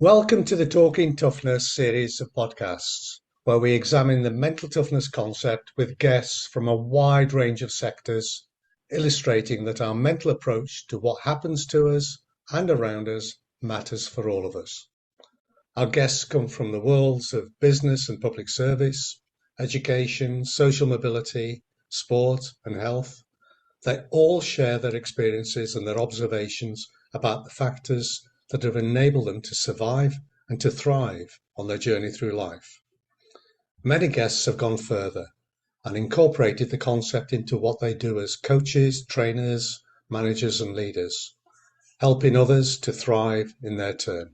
Welcome to the Talking Toughness series of podcasts, where we examine the mental toughness concept with guests from a wide range of sectors, illustrating that our mental approach to what happens to us and around us matters for all of us. Our guests come from the worlds of business and public service, education, social mobility, sport, and health. They all share their experiences and their observations about the factors that have enabled them to survive and to thrive on their journey through life. Many guests have gone further and incorporated the concept into what they do as coaches, trainers, managers, and leaders, helping others to thrive in their turn.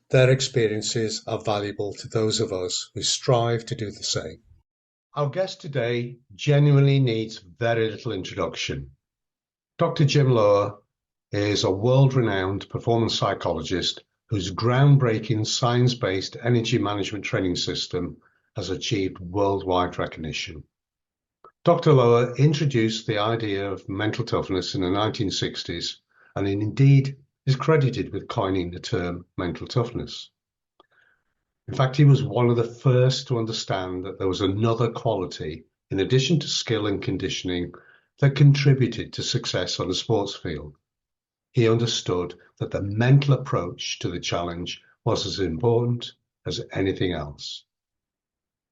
Their experiences are valuable to those of us who strive to do the same. Our guest today genuinely needs very little introduction. Dr. Jim Loehr is a world-renowned performance psychologist whose groundbreaking science-based energy management training system has achieved worldwide recognition. Dr. Loehr introduced the idea of mental toughness in the 1960s and indeed is credited with coining the term mental toughness. In fact, he was one of the first to understand that there was another quality, in addition to skill and conditioning, that contributed to success on the sports field. He understood that the mental approach to the challenge was as important as anything else.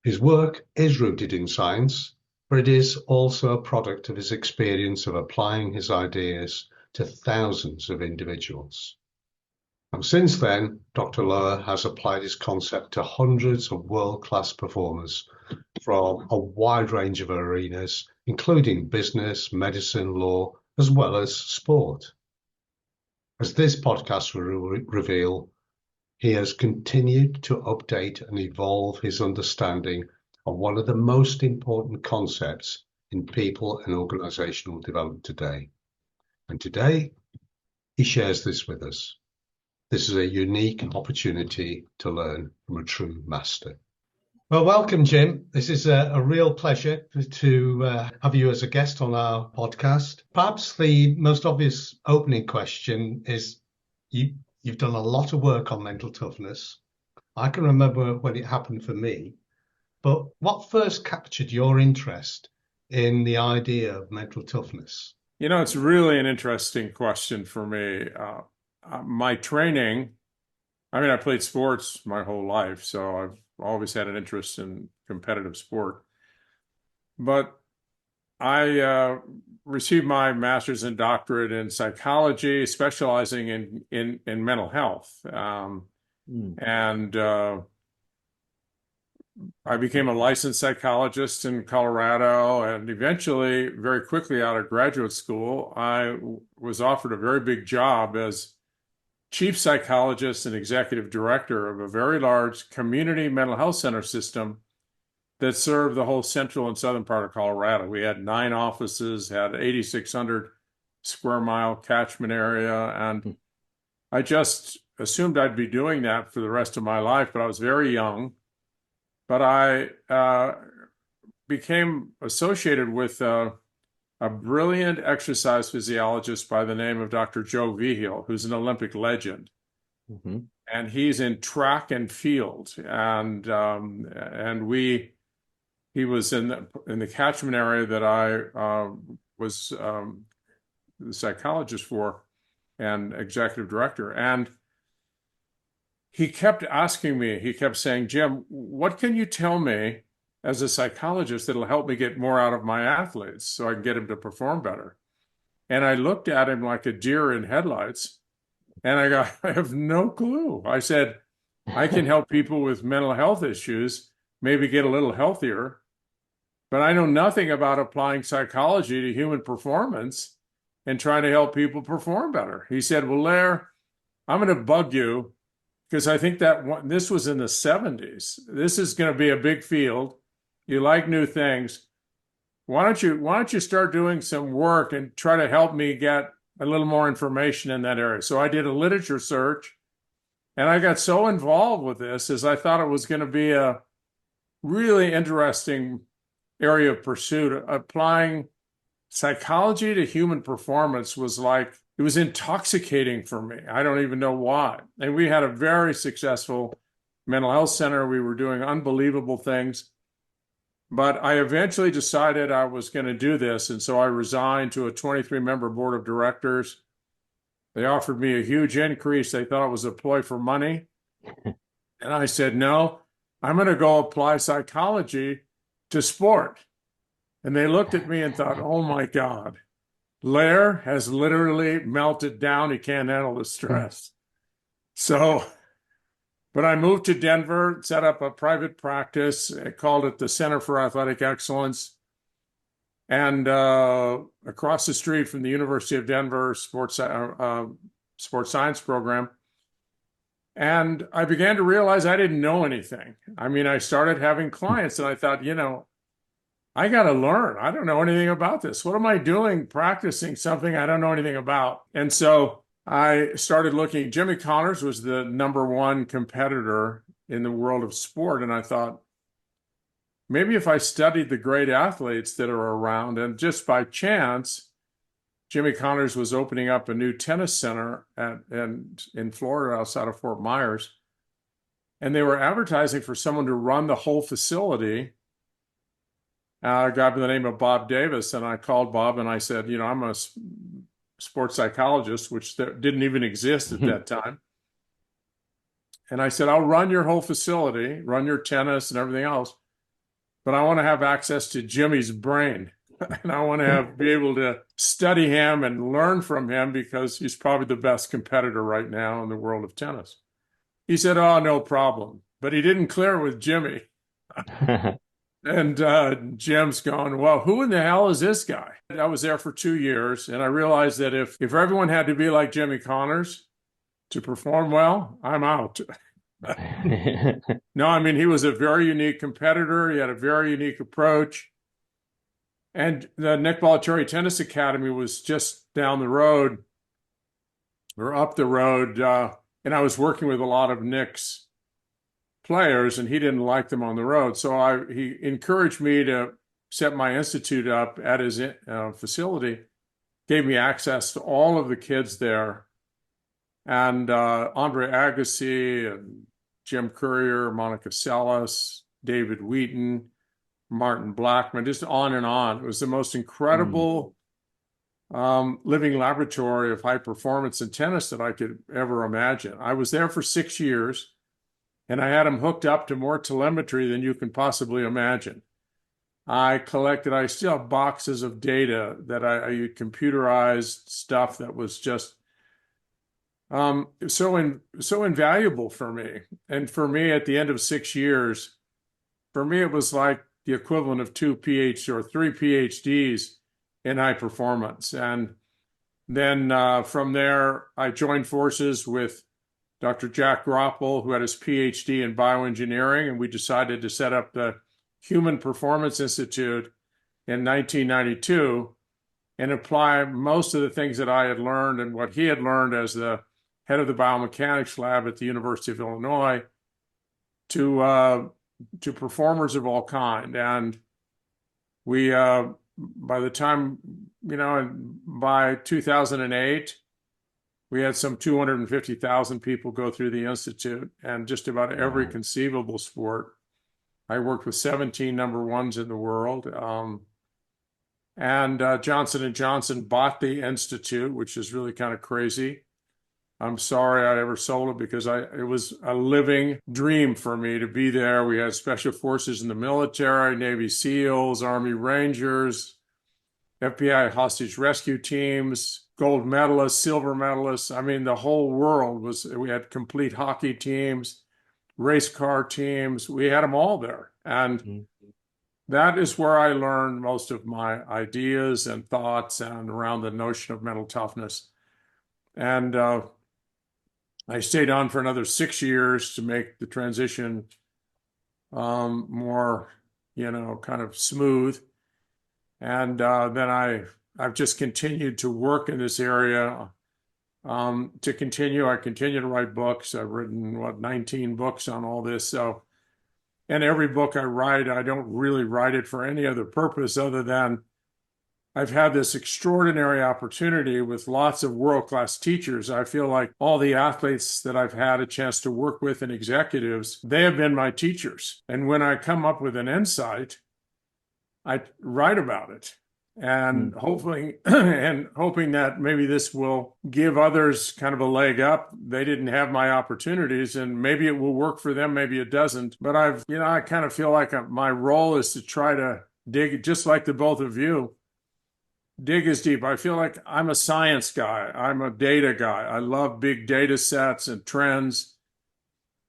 His work is rooted in science, but it is also a product of his experience of applying his ideas to thousands of individuals. And since then, Dr. Loehr has applied his concept to hundreds of world-class performers from a wide range of arenas, including business, medicine, law, as well as sport. As this podcast will reveal, he has continued to update and evolve his understanding of one of the most important concepts in people and organizational development today. And today, he shares this with us. This is a unique opportunity to learn from a true master. Well, welcome, Jim. This is a real pleasure to have you as a guest on our podcast. Perhaps the most obvious opening question is you've done a lot of work on mental toughness. I can remember when it happened for me, but what first captured your interest in the idea of mental toughness? You know, it's really an interesting question for me. My training, I played sports my whole life, so I've always had an interest in competitive sport. But I received my master's and doctorate in psychology, specializing in mental health. And I became a licensed psychologist in Colorado, and eventually, very quickly out of graduate school, I was offered a very big job as chief psychologist and executive director of a very large community mental health center system that served the whole central and southern part of Colorado. We had 9 offices, had 8,600 square mile catchment area, and I just assumed I'd be doing that for the rest of my life, but I was very young. But I became associated with a brilliant exercise physiologist by the name of Dr. Joe Vigil, who's an Olympic legend. And he's in track and field. And he was in the catchment area that I was the psychologist for and executive director. And he kept asking me, he kept saying, Jim, what can you tell me as a psychologist that'll help me get more out of my athletes so I can get them to perform better? And I looked at him like a deer in headlights, and I have no clue. I said, I can help people with mental health issues, maybe get a little healthier, but I know nothing about applying psychology to human performance and trying to help people perform better. He said, well, Loehr, I'm going to bug you, because I think that this was in the 70s. This is going to be a big field. You like new things. Why don't you start doing some work and try to help me get a little more information in that area? So I did a literature search, and I got so involved with this as I thought it was going to be a really interesting area of pursuit. Applying psychology to human performance was like it was intoxicating for me. I don't even know why. And we had a very successful mental health center. We were doing unbelievable things. But I eventually decided I was going to do this. And so I resigned to a 23-member board of directors. They offered me a huge increase. They thought it was a ploy for money. And I said, no, I'm going to go apply psychology to sport. And they looked at me and thought, oh my God, Loehr has literally melted down. He can't handle the stress. So, but I moved to Denver, set up a private practice, called it the Center for Athletic Excellence. And across the street from the University of Denver sports science program. And I began to realize I didn't know anything. I mean, I started having clients and I thought, I got to learn. I don't know anything about this. What am I doing practicing something I don't know anything about? And so I started looking. Jimmy Connors was the #1 competitor in the world of sport. And I thought, maybe if I studied the great athletes that are around, and just by chance, Jimmy Connors was opening up a new tennis center in Florida outside of Fort Myers. And they were advertising for someone to run the whole facility. A guy by the name of Bob Davis. And I called Bob and I said, I'm a sports psychologist, which didn't even exist at that time. And I said, I'll run your whole facility, run your tennis and everything else. But I want to have access to Jimmy's brain. And I want to be able to study him and learn from him because he's probably the best competitor right now in the world of tennis. He said, oh, no problem. But he didn't clear it with Jimmy. And Jim's going, well, who in the hell is this guy? I was there for 2 years, and I realized that if everyone had to be like Jimmy Connors to perform well, I'm out. No, I mean, he was a very unique competitor. He had a very unique approach. And the Nick Bollettieri Tennis Academy was just down the road or up the road. And I was working with a lot of Nick's players, and he didn't like them on the road. So he encouraged me to set my institute up at his facility, gave me access to all of the kids there. And Andre Agassi and Jim Courier, Monica Seles, David Wheaton, Martin Blackman, just on and on. It was the most incredible living laboratory of high performance in tennis that I could ever imagine. I was there for 6 years, and I had them hooked up to more telemetry than you can possibly imagine. I still have boxes of data that I computerized stuff that was just so invaluable for me. And for me, at the end of 6 years, for me, it was like the equivalent of 2 PhDs or 3 PhDs in high performance. And then from there, I joined forces with Dr. Jack Groppel, who had his PhD in bioengineering, and we decided to set up the Human Performance Institute in 1992 and apply most of the things that I had learned and what he had learned as the head of the biomechanics lab at the University of Illinois to performers of all kind. And we, by the time, by 2008, we had some 250,000 people go through the Institute, and just about every conceivable sport. I worked with 17 #1s in the world. And Johnson & Johnson bought the Institute, which is really kind of crazy. I'm sorry I ever sold it because it was a living dream for me to be there. We had special forces in the military, Navy SEALs, Army Rangers, FBI hostage rescue teams, gold medalists, silver medalists. I mean, the whole world we had complete hockey teams, race car teams. We had them all there. And that is where I learned most of my ideas and thoughts and around the notion of mental toughness. And I stayed on for another 6 years to make the transition more, kind of smooth. And then I've just continued to work in this area. I continue to write books. I've written 19 books on all this. So, and every book I write, I don't really write it for any other purpose other than I've had this extraordinary opportunity with lots of world-class teachers. I feel like all the athletes that I've had a chance to work with and executives, they have been my teachers. And when I come up with an insight, I write about it. And hopefully, and hoping that maybe this will give others kind of a leg up. They didn't have my opportunities, and maybe it will work for them, maybe it doesn't. But I kind of feel like my role is to try to dig, just like the both of you, dig is deep. I feel like I'm a science guy. I'm a data guy. I love big data sets and trends.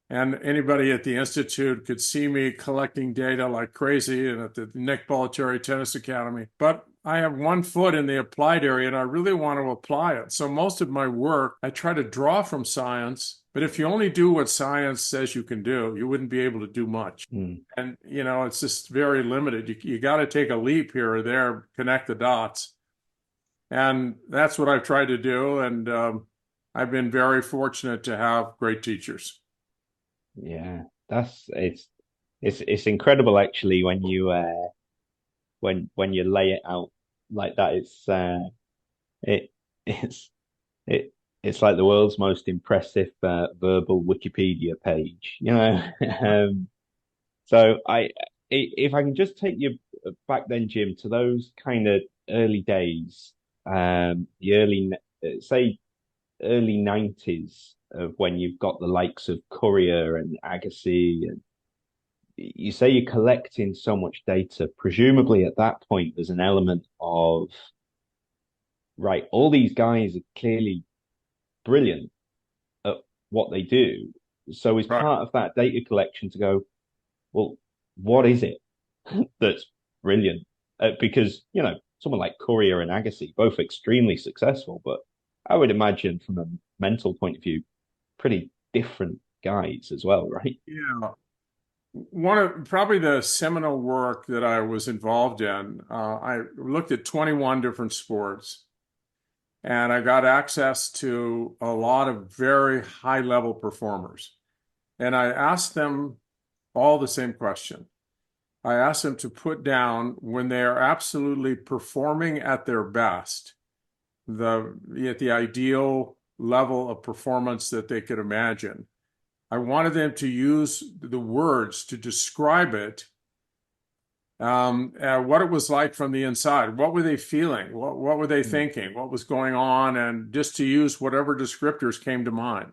And anybody at the Institute could see me collecting data like crazy and at the Nick Bollettieri Tennis Academy. But I have one foot in the applied area and I really want to apply it. So most of my work, I try to draw from science. But if you only do what science says you can do, you wouldn't be able to do much. And, it's just very limited. You got to take a leap here or there, connect the dots. And that's what I've tried to do. And I've been very fortunate to have great teachers. Yeah, it's incredible actually when you when you lay it out like that. It's it's like the world's most impressive verbal Wikipedia page, So if I can just take you back then, Jim, to those kind of early days, the early 90s of when you've got the likes of Courier and Agassi, and you say you're collecting so much data. Presumably at that point, there's an element of, right, all these guys are clearly brilliant at what they do. So is part of that data collection to go, well, what is it that's brilliant? Because, someone like Courier and Agassi, both extremely successful, but I would imagine from a mental point of view, pretty different guys as well, right? Yeah. One of probably the seminal work that I was involved in, I looked at 21 different sports, and I got access to a lot of very high-level performers. And I asked them all the same question. I asked them to put down when they are absolutely performing at their best, at the ideal level of performance that they could imagine. I wanted them to use the words to describe it, what it was like from the inside. What were they feeling? What were they thinking? What was going on? And just to use whatever descriptors came to mind.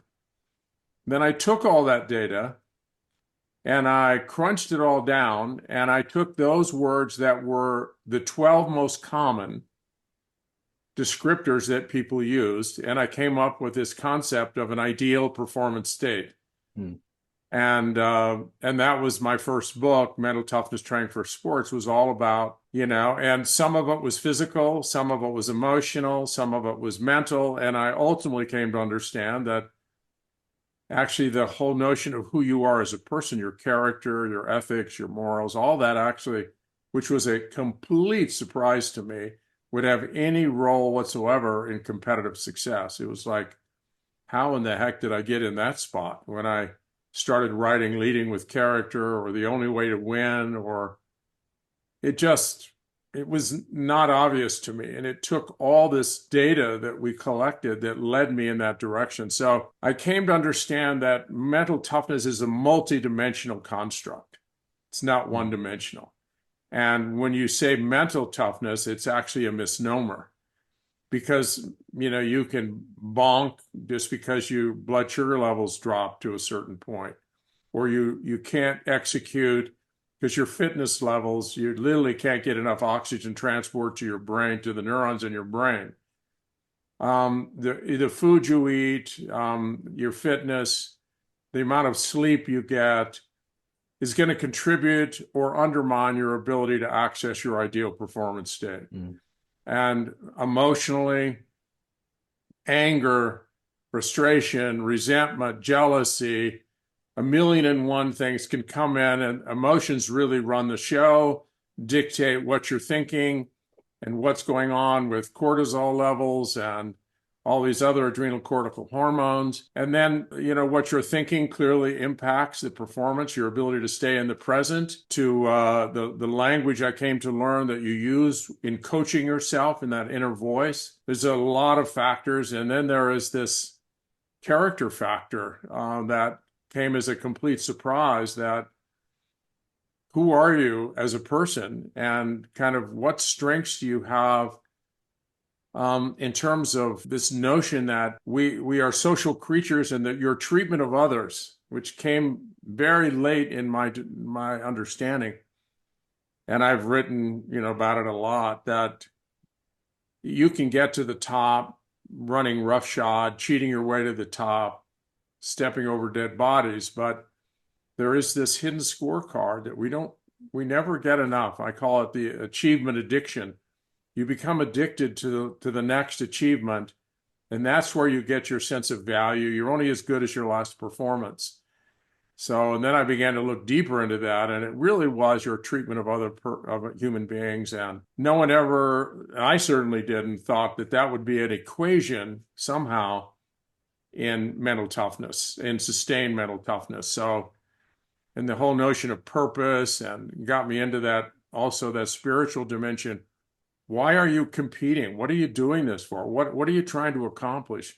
Then I took all that data and I crunched it all down, and I took those words that were the 12 most common descriptors that people used, and I came up with this concept of an ideal performance state. And that was my first book, Mental Toughness Training for Sports, was all about, and some of it was physical, some of it was emotional, some of it was mental. And I ultimately came to understand that actually the whole notion of who you are as a person, your character, your ethics, your morals, all that actually, which was a complete surprise to me, would have any role whatsoever in competitive success. It was like, how in the heck did I get in that spot when I started writing Leading with Character or The Only Way to Win, or it was not obvious to me. And it took all this data that we collected that led me in that direction. So I came to understand that mental toughness is a multidimensional construct. It's not one-dimensional. And when you say mental toughness, it's actually a misnomer, because, you can bonk just because your blood sugar levels drop to a certain point, or you can't execute because your fitness levels, you literally can't get enough oxygen transport to your brain, to the neurons in your brain. The food you eat, your fitness, the amount of sleep you get is going to contribute or undermine your ability to access your ideal performance state. And emotionally, anger, frustration, resentment, jealousy, 1,000,001 things can come in, and emotions really run the show, dictate what you're thinking and what's going on with cortisol levels and all these other adrenal cortical hormones. And then, what you're thinking clearly impacts the performance, your ability to stay in the present, to the language I came to learn that you use in coaching yourself in that inner voice. There's a lot of factors. And then there is this character factor that came as a complete surprise, that who are you as a person, and kind of what strengths do you have in terms of this notion that we are social creatures, and that your treatment of others, which came very late in my understanding, and I've written about it a lot, that you can get to the top running roughshod, cheating your way to the top, stepping over dead bodies, but there is this hidden scorecard that we never get enough. I call it the achievement addiction. You become addicted to the next achievement, and that's where you get your sense of value. You're only as good as your last performance. So, and then I began to look deeper into that, and it really was your treatment of other human beings. And no one ever, I certainly didn't, thought that would be an equation somehow in mental toughness, in sustained mental toughness. So, and the whole notion of purpose, and got me into that, also that spiritual dimension. Why are you competing? What are you doing this for? What are you trying to accomplish?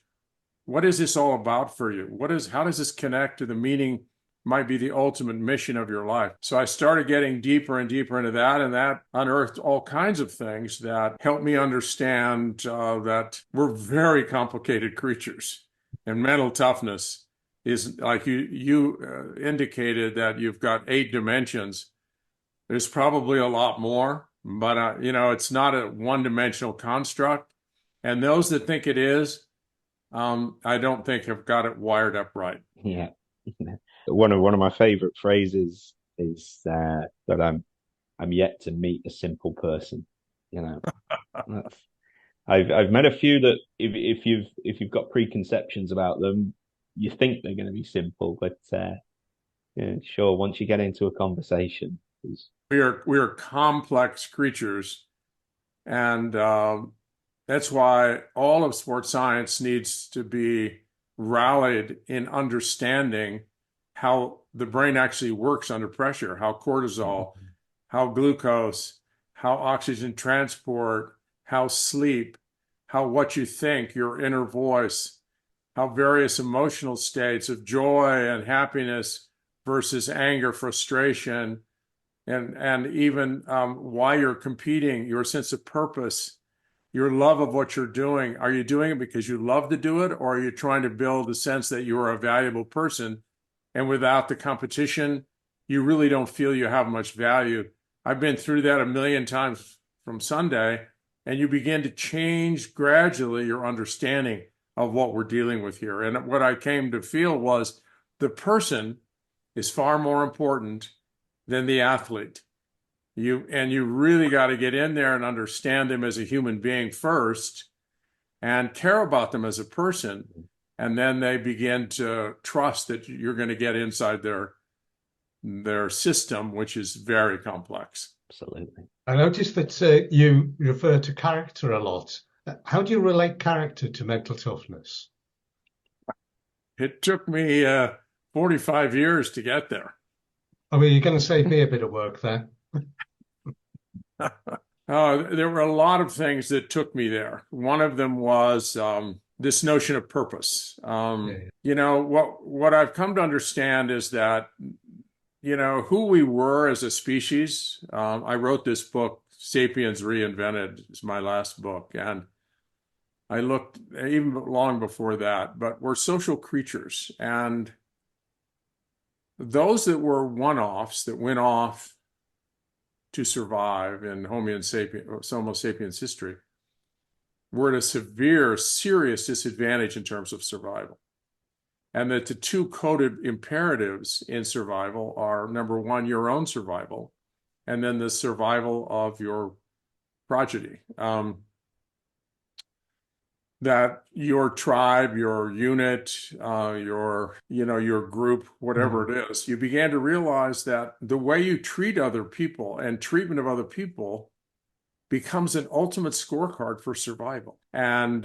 What is this all about for you? How does this connect to the meaning, might be the ultimate mission of your life? So I started getting deeper and deeper into that, and that unearthed all kinds of things that helped me understand that we're very complicated creatures. And mental toughness is, like you indicated, that you've got 8 dimensions. There's probably a lot more, but it's not a one-dimensional construct. And those that think it is, I don't think have got it wired up right. Yeah. One of my favorite phrases is that I'm yet to meet a simple person. I've met a few that if you've got preconceptions about them, you think they're going to be simple, but sure, once you get into a conversation, we are complex creatures, and that's why all of sports science needs to be rallied in understanding how the brain actually works under pressure, how cortisol, how glucose, how oxygen transport, how sleep, how what you think, your inner voice, how various emotional states of joy and happiness versus anger, frustration, and even why you're competing, your sense of purpose, your love of what you're doing. Are you doing it because you love to do it, or are you trying to build a sense that you are a valuable person, and without the competition, you really don't feel you have much value? I've been through that a million times from Sunday, and you begin to change gradually your understanding of what we're dealing with here. And what I came to feel was the person is far more important than the athlete. You really got to get in there and understand them as a human being first, and care about them as a person. And then they begin to trust that you're going to get inside their system, which is very complex. Absolutely. I noticed that you refer to character a lot. How do you relate character to mental toughness? It took me 45 years to get there. I mean, you're going to save me a bit of work there. There were a lot of things that took me there. One of them was this notion of purpose. What I've come to understand is that, who we were as a species. I wrote this book, Sapiens Reinvented, is my last book. And I looked even long before that, but we're social creatures. And those that were one-offs that went off to survive in Homo sapiens history were at a severe, serious disadvantage in terms of survival. And that the 2 coded imperatives in survival are, number 1, your own survival, and then the survival of your progeny. That your tribe, your unit, your group, whatever it is, you began to realize that the way you treat other people and treatment of other people becomes an ultimate scorecard for survival. And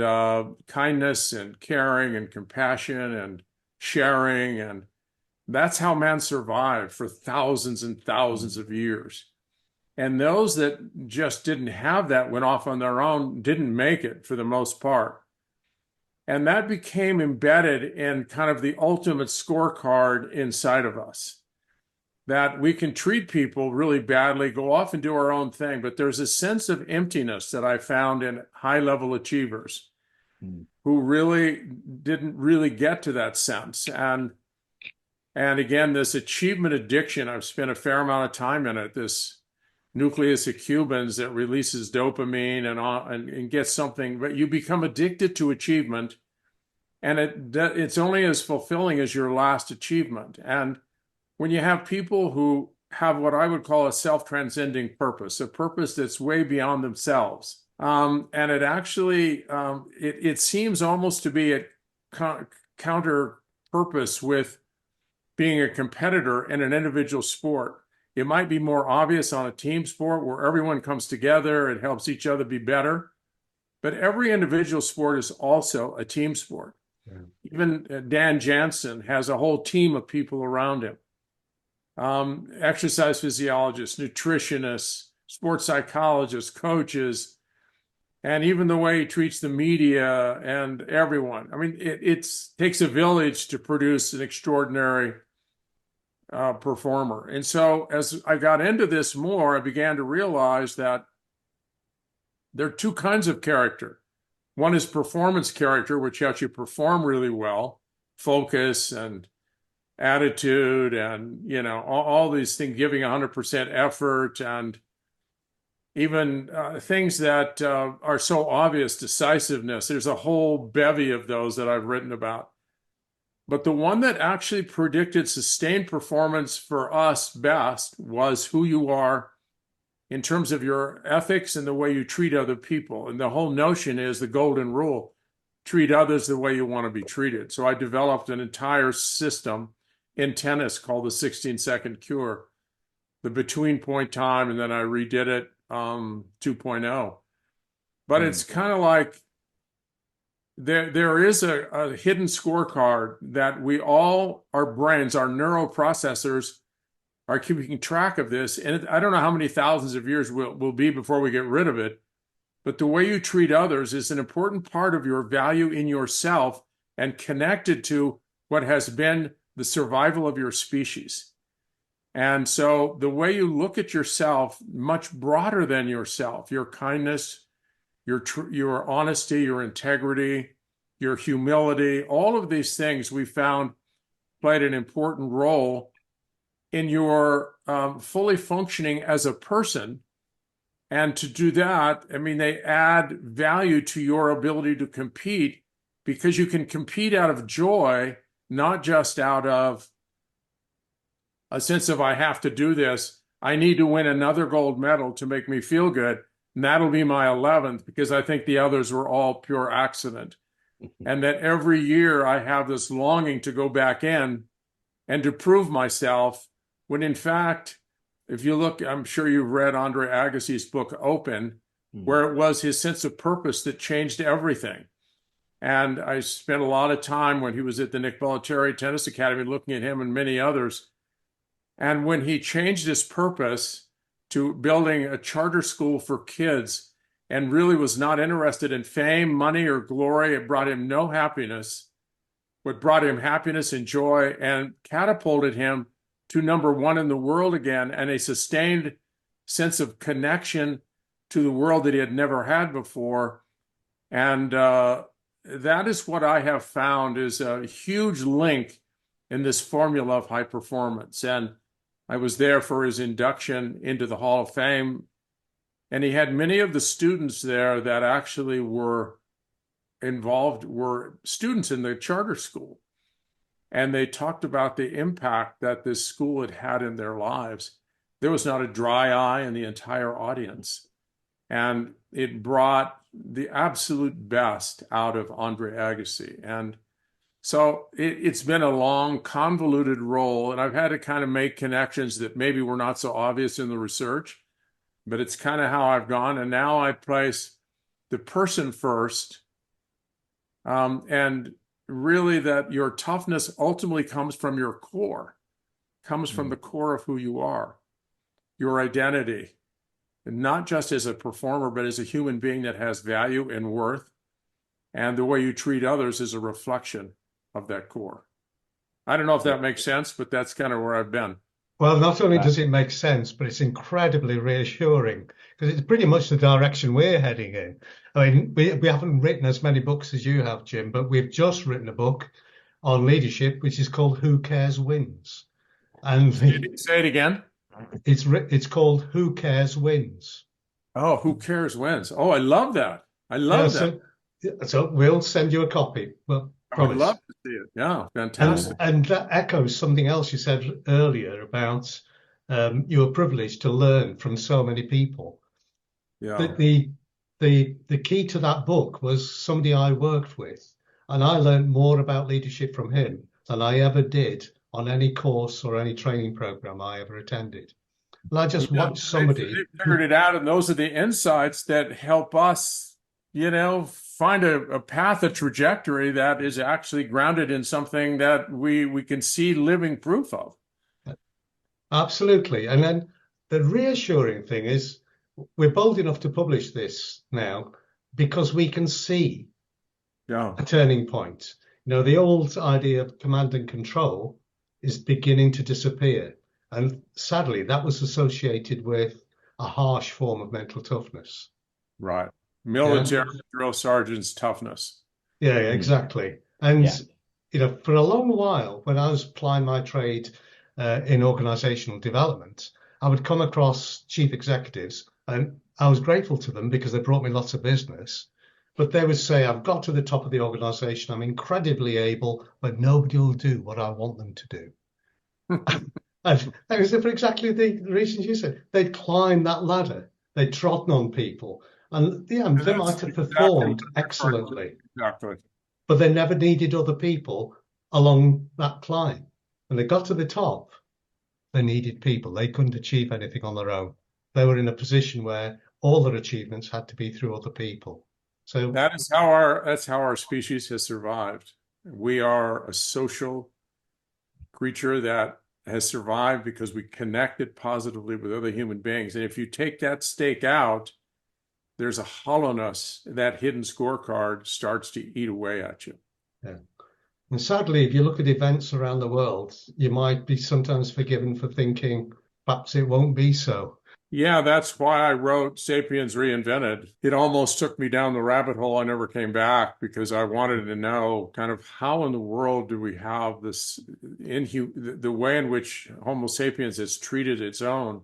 kindness and caring and compassion and sharing, and that's how man survived for thousands and thousands of years. And those that just didn't have that, went off on their own, didn't make it for the most part. And that became embedded in kind of the ultimate scorecard inside of us, that we can treat people really badly, go off and do our own thing, but there's a sense of emptiness that I found in high-level achievers who really didn't really get to that sense. And again, this achievement addiction, I've spent a fair amount of time in it, this nucleus accumbens that releases dopamine and gets something, but you become addicted to achievement, and it's only as fulfilling as your last achievement. And when you have people who have what I would call a self-transcending purpose, a purpose that's way beyond themselves, and it actually, it seems almost to be a counter purpose with being a competitor in an individual sport. It might be more obvious on a team sport where everyone comes together, it helps each other be better. But every individual sport is also a team sport. Yeah. Even Dan Jansen has a whole team of people around him. Exercise physiologists, nutritionists, sports psychologists, coaches, and even the way he treats the media and everyone. I mean, it takes a village to produce an extraordinary performer. And so as I got into this more, I began to realize that there are two kinds of character. One is performance character, which helps you perform really well, focus and attitude and, all these things, giving 100% effort, and even things that are so obvious, decisiveness. There's a whole bevy of those that I've written about. But the one that actually predicted sustained performance for us best was who you are in terms of your ethics and the way you treat other people. And the whole notion is the golden rule: treat others the way you want to be treated. So I developed an entire system in tennis called the 16-second cure, the between point time, and then I redid it 2.0. But it's kind of like there is a hidden scorecard that we all, our brains, our neuroprocessors are keeping track of this. And I don't know how many thousands of years will be before we get rid of it. But the way you treat others is an important part of your value in yourself and connected to what has been the survival of your species. And so the way you look at yourself, much broader than yourself, your kindness, your honesty, your integrity, your humility, all of these things we found played an important role in your fully functioning as a person. And to do that, I mean, they add value to your ability to compete, because you can compete out of joy, not just out of a sense of, I have to do this. I need to win another gold medal to make me feel good. And that'll be my 11th, because I think the others were all pure accident. And that every year I have this longing to go back in and to prove myself, when in fact, if you look, I'm sure you've read Andre Agassi's book, Open, where it was his sense of purpose that changed everything. And I spent a lot of time when he was at the Nick Bollettieri Tennis Academy looking at him and many others. And when he changed his purpose to building a charter school for kids and really was not interested in fame, money, or glory, it brought him no happiness. What brought him happiness and joy and catapulted him to #1 in the world again, and a sustained sense of connection to the world that he had never had before. And that is what I have found is a huge link in this formula of high performance. And I was there for his induction into the Hall of Fame, and he had many of the students there that actually were involved, were students in the charter school. And they talked about the impact that this school had had in their lives. There was not a dry eye in the entire audience. And it brought the absolute best out of Andre Agassi. And so it's been a long, convoluted role, and I've had to kind of make connections that maybe were not so obvious in the research. but it's kind of how I've gone. And now I place the person first. And really that your toughness ultimately comes from your core, comes from the core of who you are, your identity, and not just as a performer, but as a human being that has value and worth. And the way you treat others is a reflection of that core. I don't know if that makes sense, but that's kind of where I've been. Well, not only does it make sense, but it's incredibly reassuring because it's pretty much the direction we're heading in. I mean, we haven't written as many books as you have, Jim, but we've just written a book on leadership, which is called Who Cares Wins. And Say it again. It's called Who Cares Wins. Oh, Who Cares Wins. Oh, I love that. I love that. So we'll send you a copy. Well, I would love to see it. Yeah, fantastic. And that echoes something else you said earlier about you were privileged to learn from so many people. Yeah. The key to that book was somebody I worked with, and I learned more about leadership from him than I ever did on any course or any training program I ever attended. And I just watched somebody. They figured it out, and those are the insights that help us, find a path, a trajectory that is actually grounded in something that we can see living proof of. Absolutely. And then the reassuring thing is we're bold enough to publish this now because we can see a turning point. The old idea of command and control is beginning to disappear. And sadly, that was associated with a harsh form of mental toughness. Right. Military drill sergeant's toughness. Yeah, exactly. And, for a long while, when I was applying my trade in organizational development, I would come across chief executives, and I was grateful to them because they brought me lots of business. But they would say, I've got to the top of the organization, I'm incredibly able, but nobody will do what I want them to do. And it was for exactly the reasons you said. They'd climbed that ladder, they'd trodden on people, and they might have performed excellently. Exactly. But they never needed other people along that climb. When they got to the top, they needed people. They couldn't achieve anything on their own. They were in a position where all their achievements had to be through other people. So that's how our species has survived. We are a social creature that has survived because we connected positively with other human beings. And if you take that stake out, there's a hollowness. That hidden scorecard starts to eat away at you. Yeah. And sadly, if you look at events around the world, you might be sometimes forgiven for thinking perhaps it won't be so. Yeah, that's why I wrote Sapiens Reinvented. It almost took me down the rabbit hole. I never came back because I wanted to know kind of how in the world do we have this the way in which Homo sapiens has treated its own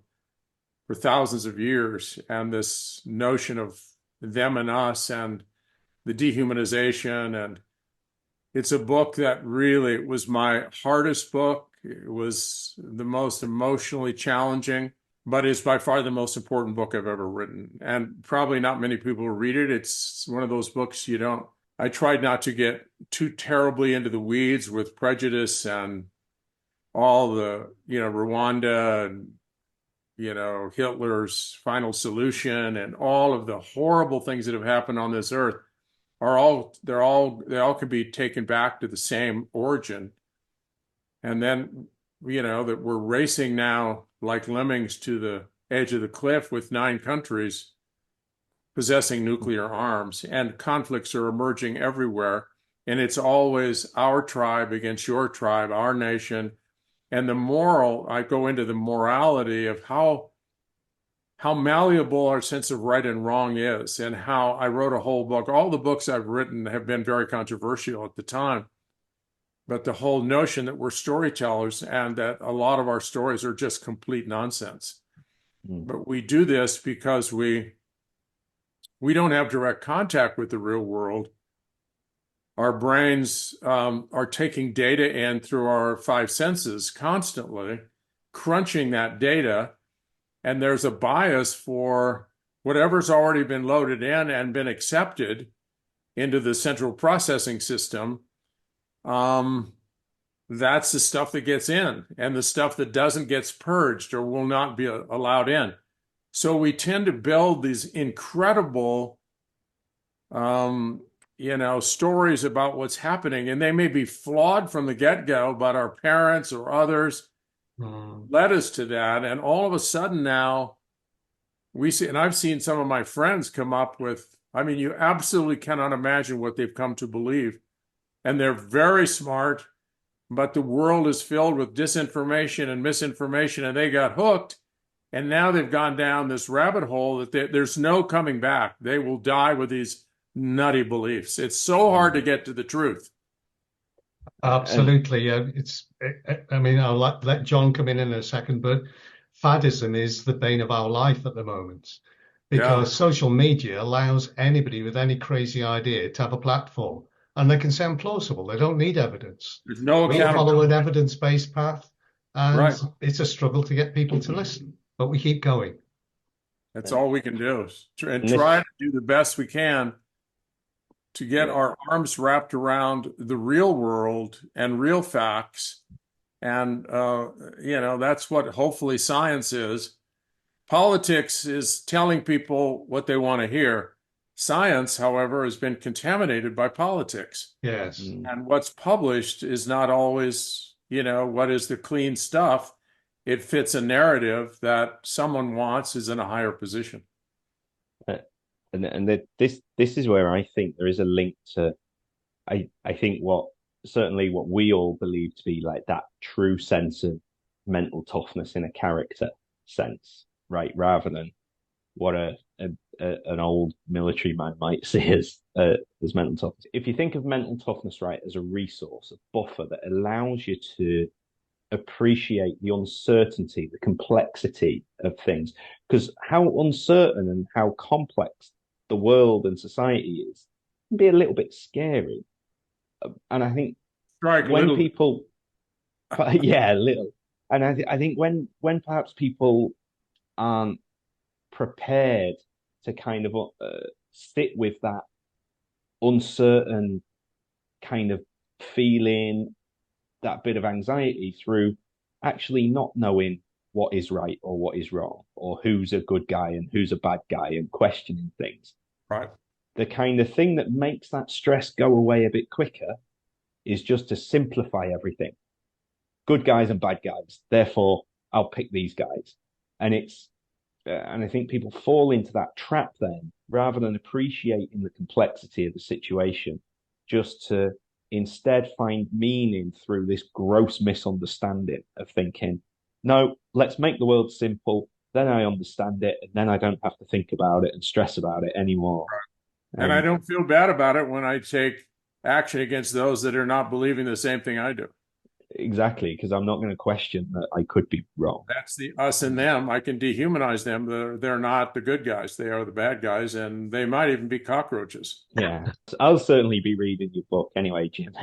for thousands of years, and this notion of them and us and the dehumanization. And it's a book that really was my hardest book. It was the most emotionally challenging, but it's by far the most important book I've ever written. And probably not many people read it. It's one of those books I tried not to get too terribly into the weeds with prejudice and all the, Rwanda and, Hitler's final solution and all of the horrible things that have happened on this earth they all can be taken back to the same origin. And then, that we're racing now like lemmings to the edge of the cliff with 9 countries possessing nuclear arms, and conflicts are emerging everywhere. And it's always our tribe against your tribe, our nation. And I go into the morality of how malleable our sense of right and wrong is, and how I wrote a whole book. All the books I've written have been very controversial at the time. But the whole notion that we're storytellers and that a lot of our stories are just complete nonsense. But we do this because we don't have direct contact with the real world. Our brains are taking data in through our 5 senses constantly, crunching that data. And there's a bias for whatever's already been loaded in and been accepted into the central processing system. That's the stuff that gets in, and the stuff that doesn't gets purged or will not be allowed in. So we tend to build these incredible, stories about what's happening, and they may be flawed from the get-go, but our parents or others led us to that. And all of a sudden now we see, and I've seen some of my friends come up with, I mean, you absolutely cannot imagine what they've come to believe. And they're very smart, but the world is filled with disinformation and misinformation, and they got hooked. And now they've gone down this rabbit hole that there's no coming back. They will die with these nutty beliefs. It's so hard to get to the truth. Absolutely. I mean, I'll let John come in a second, but faddism is the bane of our life at the moment because social media allows anybody with any crazy idea to have a platform, and they can sound plausible. They don't need evidence. There's no We accountability. follow an evidence-based path, and Right. it's a struggle to get people to listen, but we keep going. That's all we can do, and try to do the best we can to get our arms wrapped around the real world and real facts. And, that's what hopefully science is. Politics is telling people what they want to hear. Science, however, has been contaminated by politics. Yes. And what's published is not always, what is the clean stuff. It fits a narrative that someone wants is in a higher position. This is where I think there is a link to, I think what we all believe to be like that true sense of mental toughness in a character sense, right? Rather than what an old military man might see as mental toughness. If you think of mental toughness, right, as a resource, a buffer that allows you to appreciate the uncertainty, the complexity of things, because how uncertain and how complex the world and society is can be a little bit scary. And I think when people, yeah, a little. And I think when perhaps people aren't prepared to kind of sit with that uncertain kind of feeling, that bit of anxiety through actually not knowing what is right or what is wrong, or who's a good guy and who's a bad guy, and questioning things. Right. The kind of thing that makes that stress go away a bit quicker is just to simplify everything. Good guys and bad guys. Therefore, I'll pick these guys. And I think people fall into that trap then, rather than appreciating the complexity of the situation, just to instead find meaning through this gross misunderstanding of thinking, no, let's make the world simple. Then I understand it, and then I don't have to think about it and stress about it anymore. Right. And I don't feel bad about it when I take action against those that are not believing the same thing I do. Exactly, because I'm not going to question that I could be wrong. That's the us and them. I can dehumanize them. They're not the good guys. They are the bad guys, and they might even be cockroaches. Yeah, I'll certainly be reading your book anyway, Jim.